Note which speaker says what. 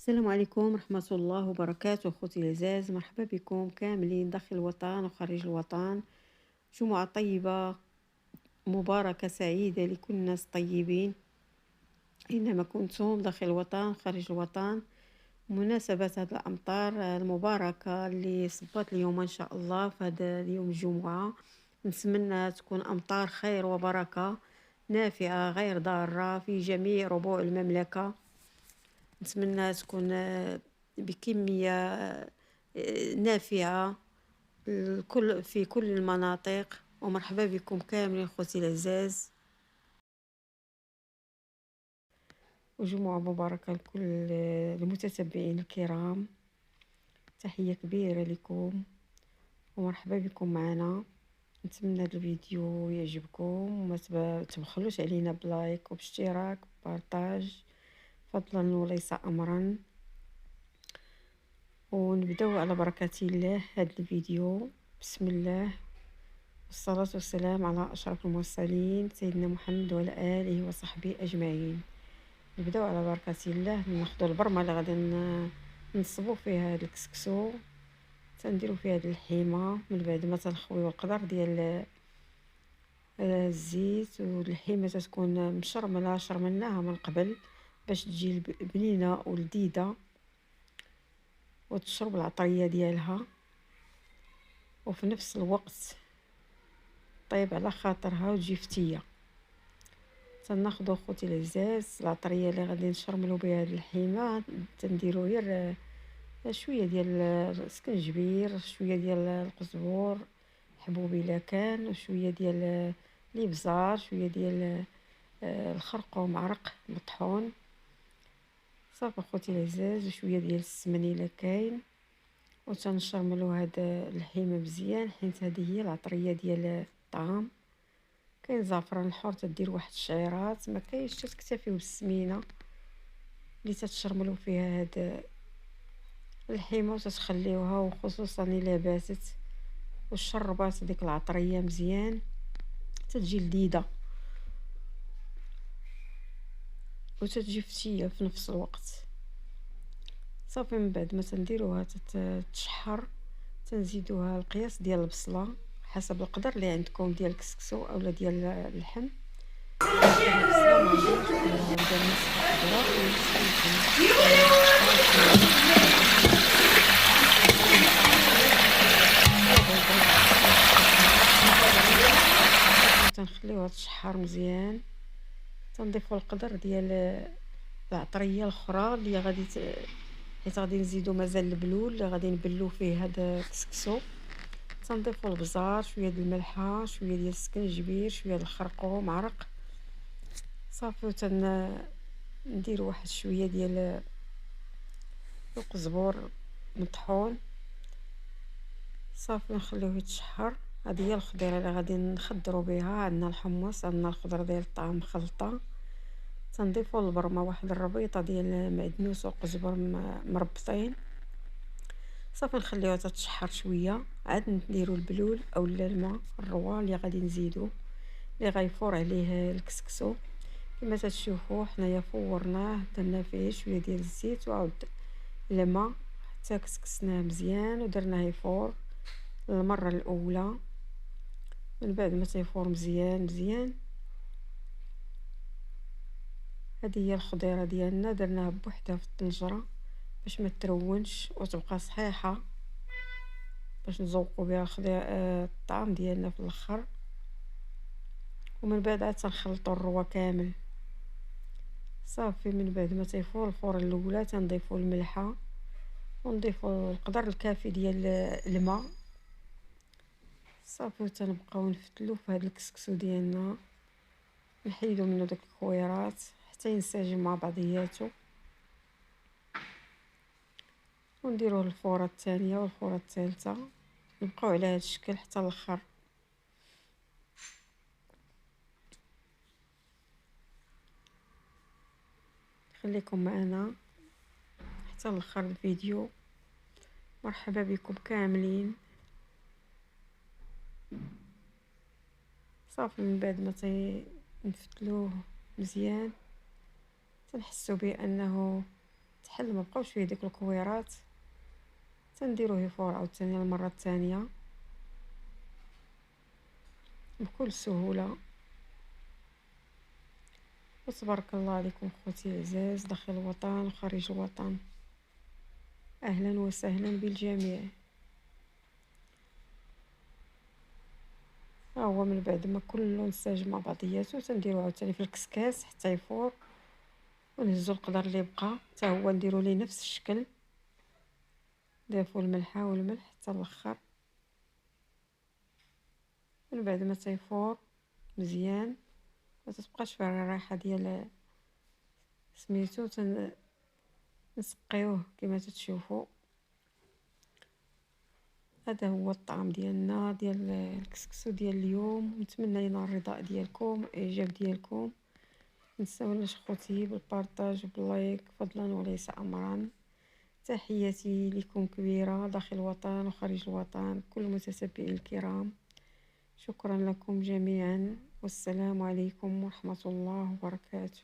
Speaker 1: السلام عليكم ورحمة الله وبركاته أخوتي العزاز، مرحبا بكم كاملين داخل الوطن وخارج الوطن. جمعة طيبة مباركة سعيدة لكل الناس الطيبين أينما كنتم داخل الوطن وخارج الوطن. مناسبة هذه الأمطار المباركة اللي صبت اليوم إن شاء الله في هذا اليوم الجمعة، نتمنى تكون أمطار خير وبركة نافعة غير ضارة في جميع ربوع المملكة. نتمنى تكون بكمية نافعة في كل المناطق. ومرحبا بكم كاملين خوتي العزاز، وجمعة مباركة لكل المتتبعين الكرام. تحية كبيرة لكم ومرحبا بكم معنا. نتمنى هذا الفيديو يعجبكم وما تبخلوش علينا بلايك وباشتراك وبارطاج فضلا وليس أمرا. ونبداو على بركة الله هذا الفيديو. بسم الله والصلاة والسلام على أشرف المرسلين سيدنا محمد وعلى آله وصحبه أجمعين. نبداو على بركة الله. ناخدو البرمة اللي غادي نصبو فيها هاد الكسكسو، تنديرو فيها هاد الحيمة من بعد ما تنخويو القدر ديال الزيت، والحيمة تكون مشرملة شرملناها من قبل باش تجي بنينة ولذيذة وتشرب العطرية ديالها، وفي نفس الوقت طيب على خاطرها وتجي فتية. تناخدو خوتي العزاز العطرية اللي غادي نشرملو بها هاد الحيمة، تنديرو غير شوية ديال السكنجبير، شوية ديال القزبور حبوب الا كان، وشوية ديال الابزار، شوية ديال الخرقوم عرق مطحون صافي خوتي العزاز، وشوية ديال السمن الا كاين. وتنشرملو هاد الحيمة مزيان حيت هذه هي العطرية ديال الطعام. كاين زعفران الحر تدير واحد الشعيرات، ما كاينش تكتفيو بالسمينه اللي تتشرملو فيها هاد الحيمه وتتخليوها، وخصوصا الا باتت وشربات ديك العطريه مزيان تتجي لذيذه وتتجي فتيه في نفس الوقت. صافي من بعد ما تنديروها تتشحر، تنزيدوها القياس ديال البصله حسب القدر اللي عندكم ديال الكسكسو اولا ديال اللحم. البصله ما نديروش كلها، ندير نصها خضره ونصها تنخليوها تشحر مزيان. تنضيفوا القدر ديال العطريه الاخرى اللي غادي حيت غادي نزيدو مازال البلول اللي غادي نبلو فيه هذا الكسكسو. تنضيفوا البزار، شويه ديال الملحه، شويه ديال السكنجبير، شويه ديال الخرقوم عرق صافي. نديرو واحد شويه ديال القزبور مطحون صافي نخليوه يتشحر. هذه هي الخضيره اللي غادي نخضروا بها. عندنا الحمص، عندنا الخضره ديال الطعام مخلطه. تنضيفوا للبرمه واحد الربيطه ديال المعدنوس والقزبر مربطين صافي نخليوها تتشحر شويه. عاد نديروا البلول اولا الماء الروا اللي غادي نزيدو اللي غيفور عليه الكسكسو. كما تشوفوا حنايا فورناه، درنا فيه شويه ديال الزيت وعاود الماء حتى كسكسناه مزيان ودرناه يفور المره الاولى. من بعد ما تيفور مزيان مزيان، هذه هي الخضيره ديالنا درناها بوحدها في الطنجره باش ما ترونش وتبقى صحيحه، باش نزوقوا بها الطعام ديالنا في الاخر. ومن بعد عاد تنخلطوا الروا كامل صافي. من بعد ما تيفور الفور الاولى تنضيفوا الملحه ونضيفوا القدر الكافي ديال الماء صافي. وتنبقاو نفتلو في هذا الكسكسو ديالنا، نحيدو منه داك الكويرات حتى ينسجم مع بعضياتو، ونديروه الفوره الثانيه والفوره الثالثه. نبقاو على هذا الشكل حتى الاخر. خليكم معنا حتى الاخر الفيديو. مرحبا بكم كاملين. صافي من بعد ما نفتلوه مزيان تنحسوا بانه تحل مبقاوش فيه ديك الكويرات، تنديروه فور عاوتاني المره الثانيه بكل سهوله. وتبارك الله عليكم خوتي العزاز داخل الوطن وخارج الوطن، اهلا وسهلا بالجميع. ها هو من بعد ما كله نساج مع بعضياتو تنديرو عاوتاني في الكسكاس حتى يفور، ونهزو القدر اللي بقى حتى هو نديرو ليه نفس الشكل، نضيفو الملحه والملح حتى الاخر. من بعد ما تيفور مزيان ما تتبقاش فيه الريحه ديال سميتو، نسقيوه كما تتشوفوا. هذا هو الطعام ديالنا ديال الكسكسو ديال اليوم. نتمنى ينال الرضاء ديالكم الاعجاب ديالكم. متنساوناش خوتي بالبارطاج وباللايك فضلا وليس امرا. تحياتي لكم كبيره داخل الوطن وخارج الوطن، كل المتتبعين الكرام، شكرا لكم جميعا، والسلام عليكم ورحمه الله وبركاته.